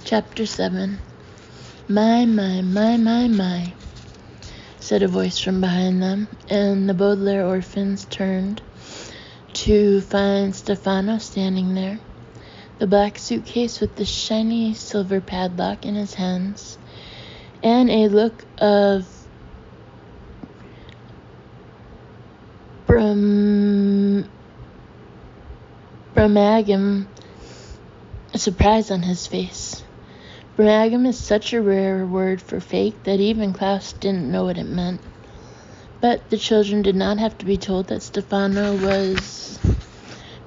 Chapter 7. My, said a voice from behind them, and the Baudelaire orphans turned to find Stefano standing there, the black suitcase with the shiny silver padlock in his hands, and a look of surprise on his face. Bramagam is such a rare word for fake that even Klaus didn't know what it meant. But the children did not have to be told that Stefano was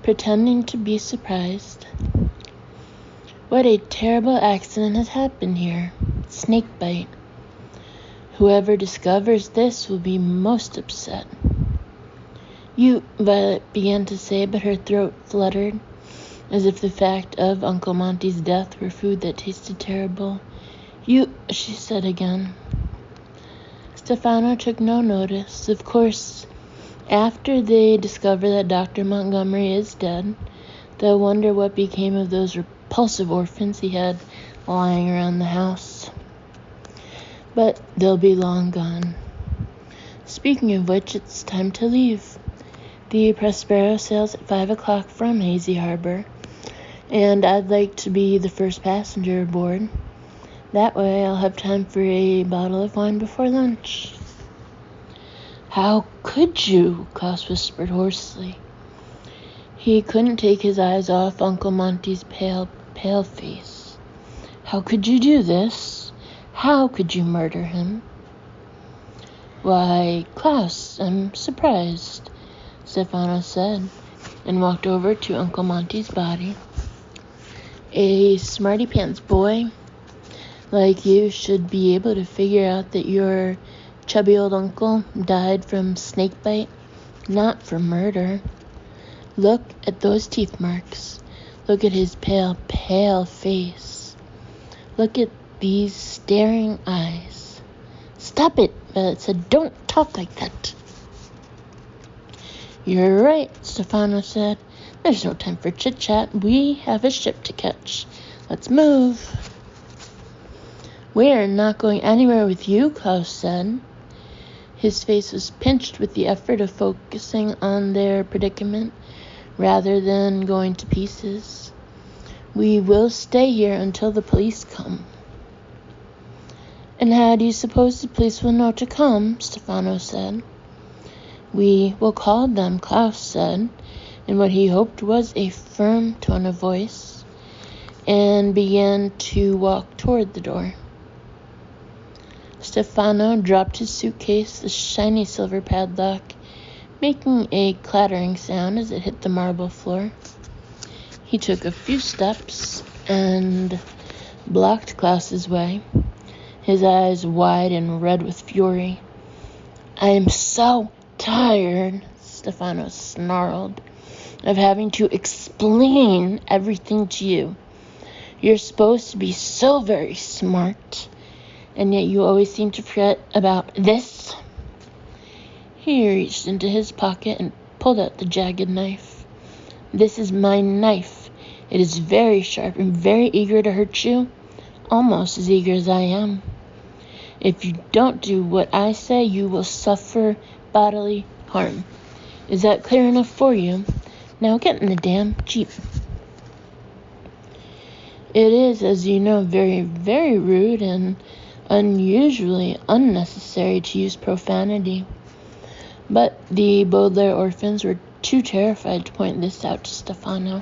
pretending to be surprised. What a terrible accident has happened here. Snakebite. Whoever discovers this will be most upset. You, Violet began to say, but her throat fluttered, as if the fact of Uncle Monty's death were food that tasted terrible. You, she said again. Stefano took no notice. Of course, after they discover that Dr. Montgomery is dead, they'll wonder what became of those repulsive orphans he had lying around the house. But they'll be long gone. Speaking of which, it's time to leave. The Prospero sails at 5 o'clock from Hazy Harbor, and I'd like to be the first passenger aboard. That way I'll have time for a bottle of wine before lunch. How could you? Klaus whispered hoarsely. He couldn't take his eyes off Uncle Monty's pale face. How could you do this? How could you murder him? Why, Klaus, I'm surprised, Stefano said, and walked over to Uncle Monty's body. A smarty-pants boy like you should be able to figure out that your chubby old uncle died from snakebite, not from murder. Look at those teeth marks. Look at his pale face. Look at these staring eyes. Stop it, Violet said. Don't talk like that. You're right, Stefano said. There's no time for chit-chat. We have a ship to catch. Let's move. We're not going anywhere with you, Klaus said. His face was pinched with the effort of focusing on their predicament rather than going to pieces. We will stay here until the police come. And how do you suppose the police will know to come? Stefano said. We will call them, Klaus said, in what he hoped was a firm tone of voice, and began to walk toward the door. Stefano dropped his suitcase, the shiny silver padlock, making a clattering sound as it hit the marble floor. He took a few steps and blocked Klaus's way, his eyes wide and red with fury. I am so tired, Stefano snarled, of having to explain everything to you. You're supposed to be so very smart, and yet you always seem to forget about this. He reached into his pocket and pulled out the jagged knife. This is my knife. It is very sharp and very eager to hurt you, almost as eager as I am. If you don't do what I say, you will suffer bodily harm. Is that clear enough for you? Now get in the damn jeep. It is, as you know, very, very rude and unusually unnecessary to use profanity. But the Baudelaire orphans were too terrified to point this out to Stefano.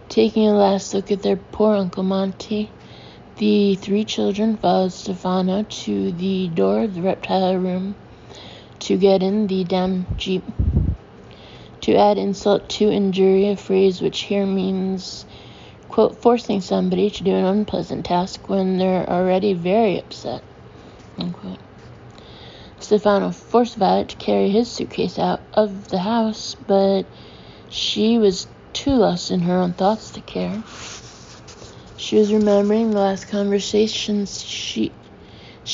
Taking a last look at their poor Uncle Monty, the three children followed Stefano to the door of the reptile room to get in the damn jeep. To add insult to injury, a phrase which here means, quote, forcing somebody to do an unpleasant task when they're already very upset, unquote. Stefano forced Violet to carry his suitcase out of the house, but she was too lost in her own thoughts to care. She was remembering the last conversations she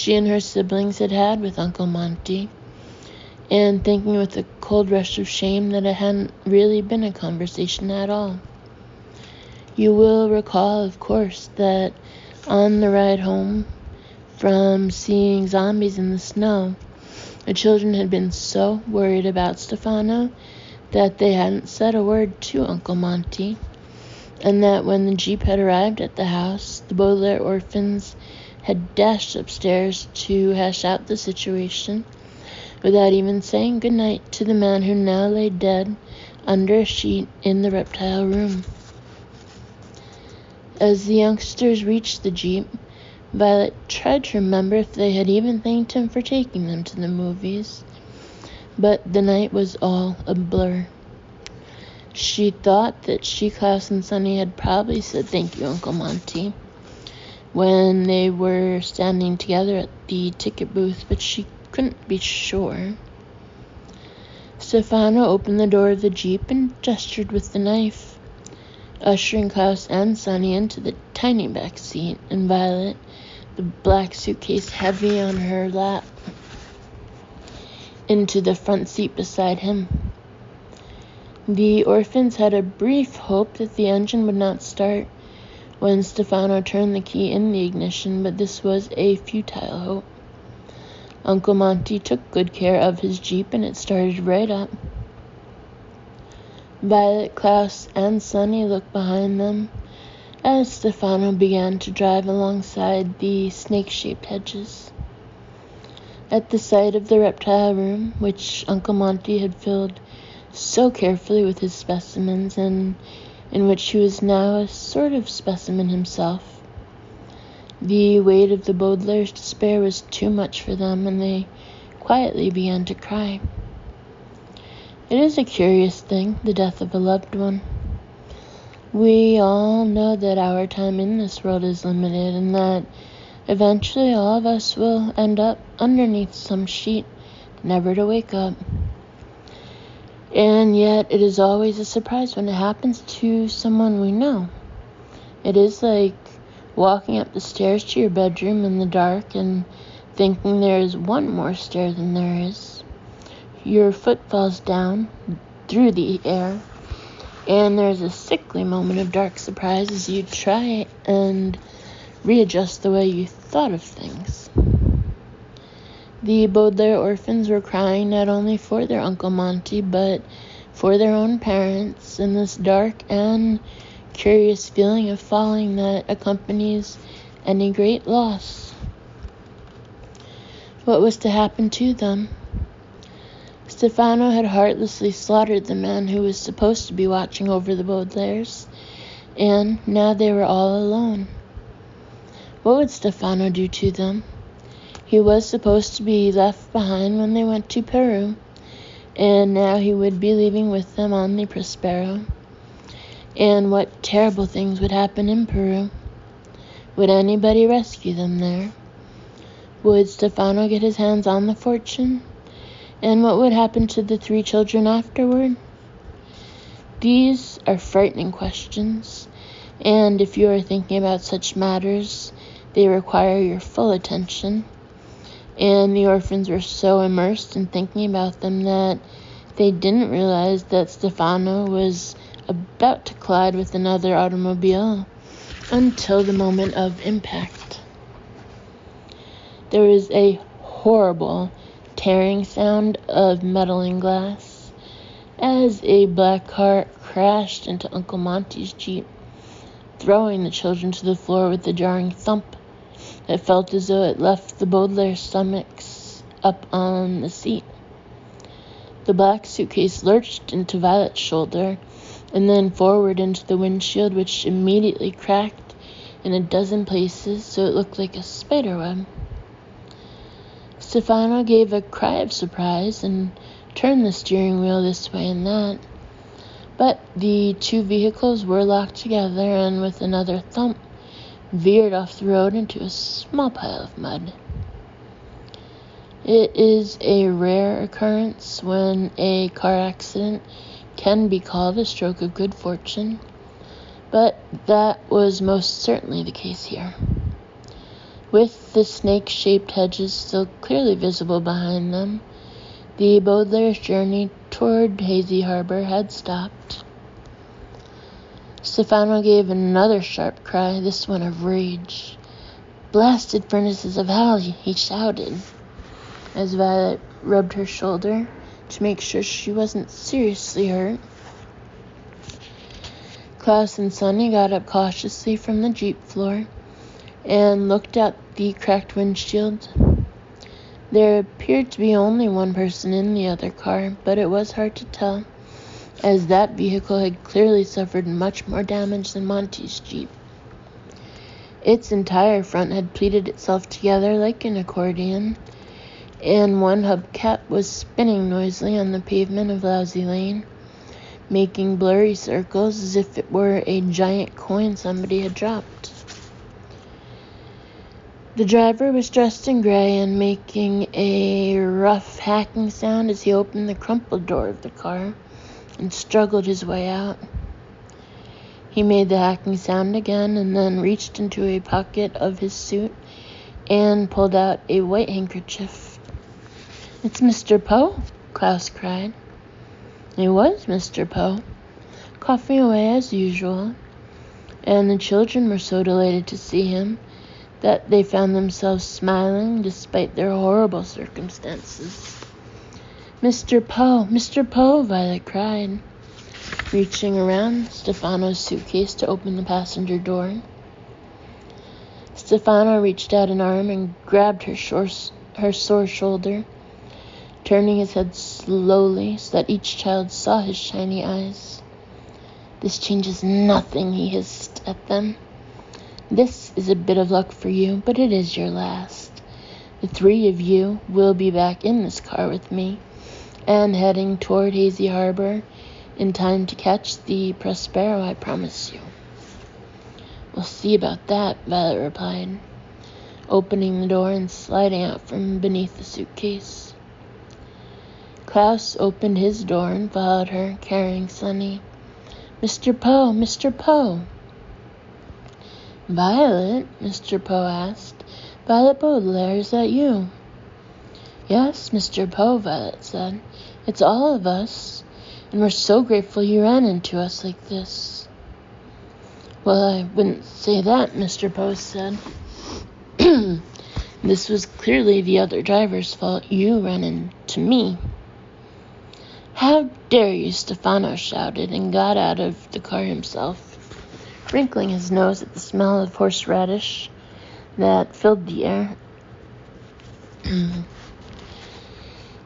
and her siblings had had with Uncle Monty, and thinking with a cold rush of shame that it hadn't really been a conversation at all. You will recall, of course, that on the ride home from seeing zombies in the snow, the children had been so worried about Stefano that they hadn't said a word to Uncle Monty, and that when the Jeep had arrived at the house, the Baudelaire orphans had dashed upstairs to hash out the situation without even saying goodnight to the man who now lay dead under a sheet in the reptile room. As the youngsters reached the Jeep, Violet tried to remember if they had even thanked him for taking them to the movies, but the night was all a blur. She thought that she, Klaus, and Sonny had probably said thank you, Uncle Monty, when they were standing together at the ticket booth, but she couldn't be sure. Stefano opened the door of the Jeep and gestured with the knife, ushering Klaus and Sonny into the tiny back seat, and Violet, the black suitcase heavy on her lap, into the front seat beside him. The orphans had a brief hope that the engine would not start when Stefano turned the key in the ignition, but this was a futile hope. Uncle Monty took good care of his Jeep, and it started right up. Violet, Klaus, and Sonny looked behind them as Stefano began to drive alongside the snake-shaped hedges. At the sight of the reptile room, which Uncle Monty had filled so carefully with his specimens, and in which he was now a sort of specimen himself, the weight of the Baudelaire's despair was too much for them, and they quietly began to cry. It is a curious thing, the death of a loved one. We all know that our time in this world is limited, and that eventually all of us will end up underneath some sheet, never to wake up. And yet it is always a surprise when it happens to someone we know. It is like walking up the stairs to your bedroom in the dark and thinking there is one more stair than there is. Your foot falls down through the air, and there's a sickly moment of dark surprise as you try and readjust the way you thought of things. The Baudelaire orphans were crying not only for their Uncle Monty, but for their own parents in this dark and curious feeling of falling that accompanies any great loss. What was to happen to them? Stefano had heartlessly slaughtered the man who was supposed to be watching over the Baudelaires, and now they were all alone. What would Stefano do to them? He was supposed to be left behind when they went to Peru, and now he would be leaving with them on the Prospero. And what terrible things would happen in Peru? Would anybody rescue them there? Would Stefano get his hands on the fortune? And what would happen to the 3 children afterward? These are frightening questions, and if you are thinking about such matters, they require your full attention. And the orphans were so immersed in thinking about them that they didn't realize that Stefano was about to collide with another automobile until the moment of impact. There was a horrible tearing sound of metal glass as a black car crashed into Uncle Monty's Jeep, throwing the children to the floor with a jarring thump. It felt as though it left the Baudelaire stomachs up on the seat. The black suitcase lurched into Violet's shoulder and then forward into the windshield, which immediately cracked in a dozen places so it looked like a spider web. Stefano gave a cry of surprise and turned the steering wheel this way and that, but the 2 vehicles were locked together and with another thump veered off the road into a small pile of mud. It is a rare occurrence when a car accident can be called a stroke of good fortune, but that was most certainly the case here. With the snake-shaped hedges still clearly visible behind them, the Baudelaire's journey toward Hazy Harbor had stopped. Stefano gave another sharp cry, this one of rage. "Blasted furnaces of hell," he shouted, as Violet rubbed her shoulder to make sure she wasn't seriously hurt. Klaus and Sonny got up cautiously from the Jeep floor and looked at the cracked windshield. There appeared to be only one person in the other car, but it was hard to tell, as that vehicle had clearly suffered much more damage than Monty's Jeep. Its entire front had pleated itself together like an accordion, and one hubcap was spinning noisily on the pavement of Lousy Lane, making blurry circles as if it were a giant coin somebody had dropped. The driver was dressed in gray and making a rough hacking sound as he opened the crumpled door of the car and struggled his way out. He made the hacking sound again and then reached into a pocket of his suit and pulled out a white handkerchief. "It's Mr. Poe," Klaus cried. It was Mr. Poe, coughing away as usual, and the children were so delighted to see him that they found themselves smiling despite their horrible circumstances. "Mr. Poe," Violet cried, reaching around Stefano's suitcase to open the passenger door. Stefano reached out an arm and grabbed her sore shoulder, turning his head slowly so that each child saw his shiny eyes. "This changes nothing," he hissed at them. "This is a bit of luck for you, but it is your last. The three of you will be back in this car with me and heading toward Hazy Harbor in time to catch the Prospero, I promise you." "We'll see about that," Violet replied, opening the door and sliding out from beneath the suitcase. Klaus opened his door and followed her, carrying Sonny. "Mr. Poe, Mr. Poe." "Violet?" Mr. Poe asked. "Violet Baudelaire, is that you?" "Yes, Mr. Poe," Violet said. "It's all of us, and we're so grateful you ran into us like this." "Well, I wouldn't say that," Mr. Poe said. "This was clearly the other driver's fault. You ran into me." "How dare you!" Stefano shouted and got out of the car himself, wrinkling his nose at the smell of horseradish that filled the air.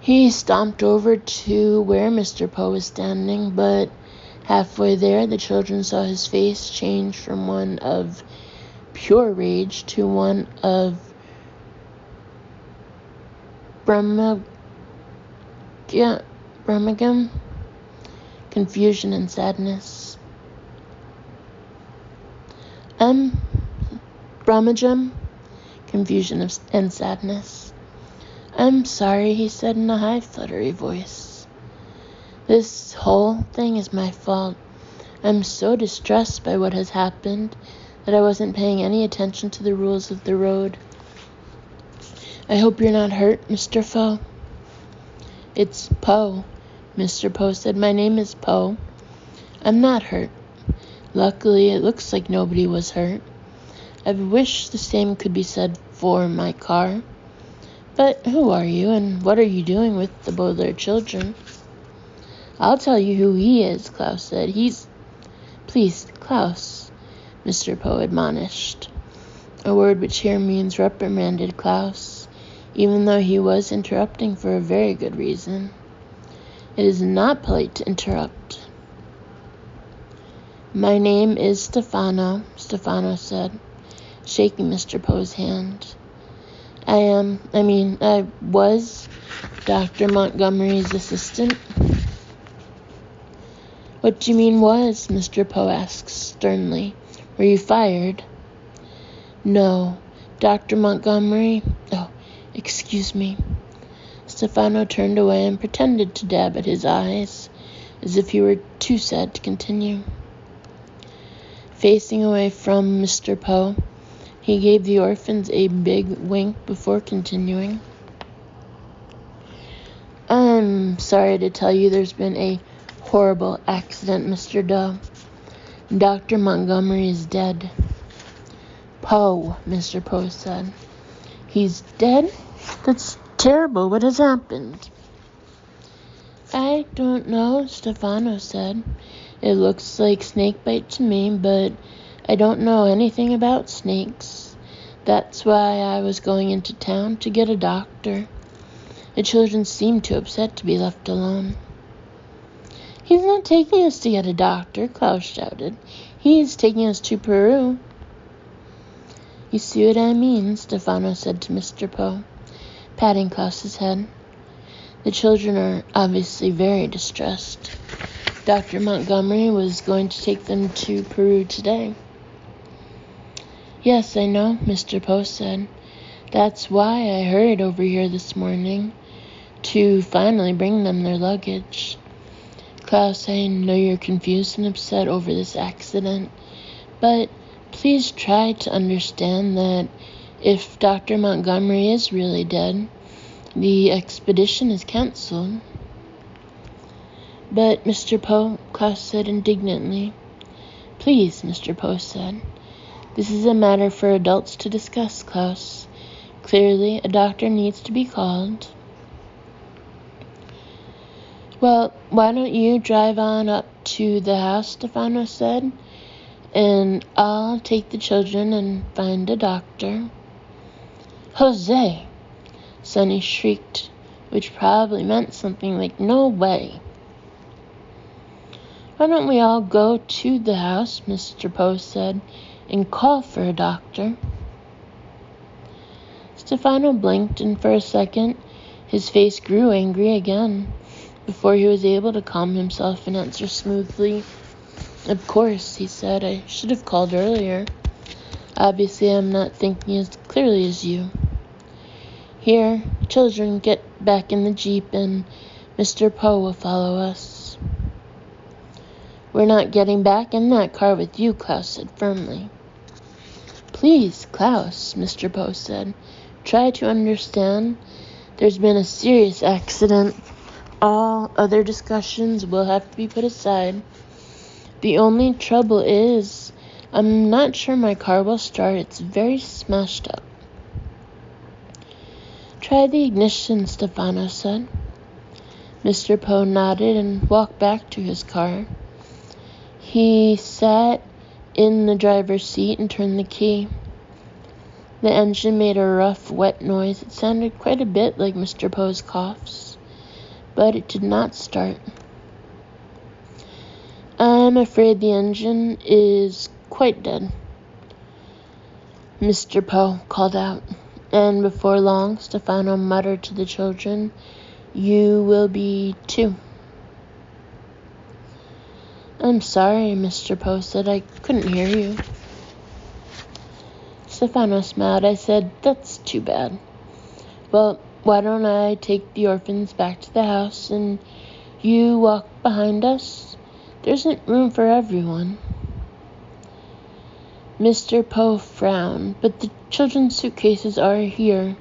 He stomped over to where Mr. Poe was standing, but halfway there the children saw his face change from one of pure rage to one of Brummagem, confusion and sadness. Brummagem, confusion and sadness. "I'm sorry," he said in a high, fluttery voice. "This whole thing is my fault. I'm so distressed by what has happened that I wasn't paying any attention to the rules of the road. I hope you're not hurt, Mr. Poe." "It's Poe," Mr. Poe said. "My name is Poe. I'm not hurt. Luckily, it looks like nobody was hurt. I wish the same could be said for my car. But who are you, and what are you doing with the Baudelaire children?" "I'll tell you who he is," Klaus said. "Please, Klaus," Mr. Poe admonished, a word which here means reprimanded Klaus, even though he was interrupting for a very good reason. "It is not polite to interrupt." "My name is Stefano," Stefano said, shaking Mr. Poe's hand. I was Dr. Montgomery's assistant." "What do you mean was?" Mr. Poe asked sternly. "Were you fired?" "No, Dr. Montgomery. Oh, excuse me." Stefano turned away and pretended to dab at his eyes, as if he were too sad to continue. Facing away from Mr. Poe, he gave the orphans a big wink before continuing. "I'm sorry to tell you there's been a horrible accident, Mr. Doe. Dr. Montgomery is dead. Poe, Mr. Poe said. He's dead? That's terrible. What has happened? I don't know, Stefano said. It looks like snakebite to me, but I don't know anything about snakes. That's why I was going into town to get a doctor. The children seemed too upset to be left alone. He's not taking us to get a doctor, Klaus shouted. He's taking us to Peru. You see what I mean, Stefano said to Mr. Poe, patting Klaus's head. The children are obviously very distressed. Dr. Montgomery was going to take them to Peru today. Yes, I know, Mr. Poe said. That's why I hurried over here this morning, to finally bring them their luggage. Klaus, I know you're confused and upset over this accident, but please try to understand that if Dr. Montgomery is really dead, the expedition is canceled. But, Mr. Poe, Klaus said indignantly. Please, Mr. Poe said. This is a matter for adults to discuss, Klaus. Clearly, a doctor needs to be called. Well, why don't you drive on up to the house, Stefano said, and I'll take the children and find a doctor. Jose! Sonny shrieked, which probably meant something like, no way. Why don't we all go to the house, Mr. Poe said, and call for a doctor? Stefano blinked, and for a second his face grew angry again, before he was able to calm himself and answer smoothly. Of course, he said, I should have called earlier. Obviously, I'm not thinking as clearly as you. Here, children, get back in the jeep, and Mr. Poe will follow us. We're not getting back in that car with you, Klaus said firmly. Please, Klaus, Mr. Poe said. Try to understand. There's been a serious accident. All other discussions will have to be put aside. The only trouble is, I'm not sure my car will start. It's very smashed up. Try the ignition, Stefano said. Mr. Poe nodded and walked back to his car. He sat in the driver's seat and turned the key. The engine made a rough, wet noise. It sounded quite a bit like Mr. Poe's coughs, but it did not start. I'm afraid the engine is quite dead, Mr. Poe called out, and before long, Stefano muttered to the children, You will be too. I'm sorry, Mr. Poe said. I couldn't hear you. Stefano smiled. I said, That's too bad. Well, why don't I take the orphans back to the house and you walk behind us? There isn't room for everyone. Mr. Poe frowned, but the children's suitcases are here.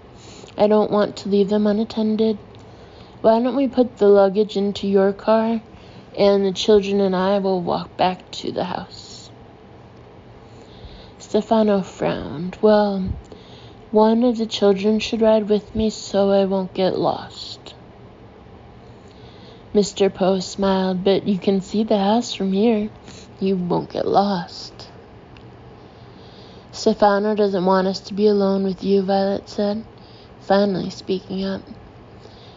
I don't want to leave them unattended. Why don't we put the luggage into your car, and the children and I will walk back to the house? Stefano frowned. Well, one of the children should ride with me so I won't get lost. Mr. Poe smiled, but you can see the house from here. You won't get lost. Stefano doesn't want us to be alone with you, Violet said, finally speaking up.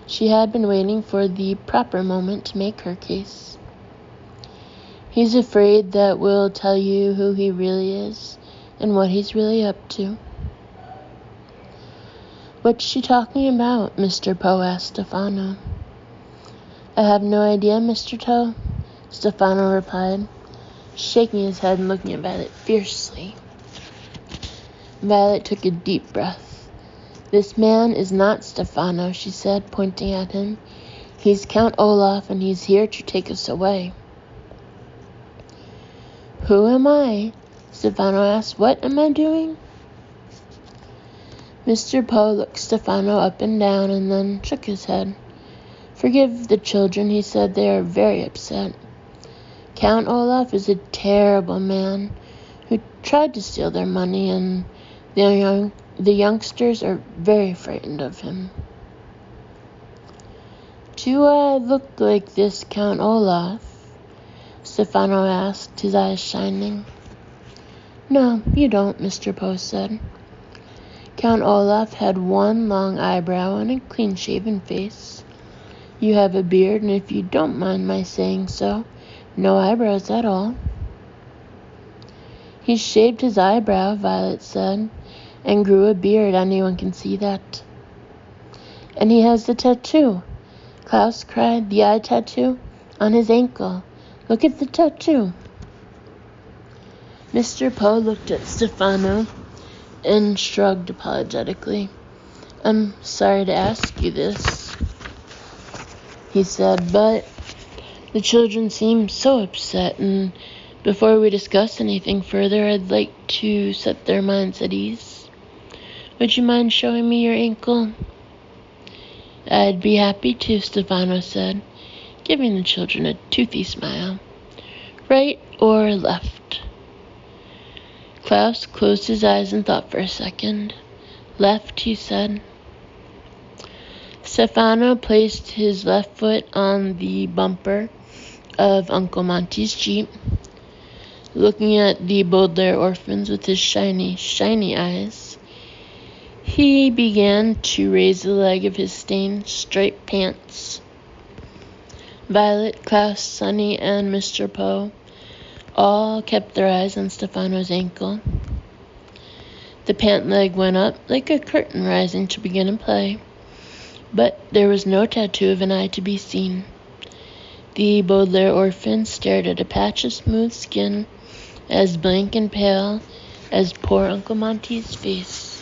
She had been waiting for the proper moment to make her case. He's afraid that we'll tell you who he really is and what he's really up to. What's she talking about? Mr. Poe asked Stefano. I have no idea, Mr. Toe, Stefano replied, shaking his head and looking at Violet fiercely. Violet took a deep breath. This man is not Stefano, she said, pointing at him. He's Count Olaf, and he's here to take us away. Who am I? Stefano asked. What am I doing? Mr. Poe looked Stefano up and down and then shook his head. Forgive the children, he said. They are very upset. Count Olaf is a terrible man who tried to steal their money, and the youngsters are very frightened of him. Do I look like this, Count Olaf? Stefano asked, his eyes shining. No, you don't, Mr. Poe said. Count Olaf had one long eyebrow and a clean-shaven face. You have a beard, and if you don't mind my saying so, no eyebrows at all. He shaved his eyebrow, Violet said, and grew a beard. Anyone can see that. And he has the tattoo, Klaus cried, the eye tattoo on his ankle. Look at the tattoo. Mr. Poe looked at Stefano and shrugged apologetically. I'm sorry to ask you this, he said, but the children seem so upset, and before we discuss anything further, I'd like to set their minds at ease. Would you mind showing me your ankle? I'd be happy to, Stefano said, giving the children a toothy smile. Right or left? Klaus closed his eyes and thought for a second. Left, he said. Stefano placed his left foot on the bumper of Uncle Monty's Jeep, looking at the Baudelaire orphans with his shiny, shiny eyes. He began to raise the leg of his stained striped pants. Violet, Klaus, Sonny, and Mr. Poe all kept their eyes on Stefano's ankle. The pant leg went up like a curtain rising to begin a play, but there was no tattoo of an eye to be seen. The Baudelaire orphan stared at a patch of smooth skin as blank and pale as poor Uncle Monty's face.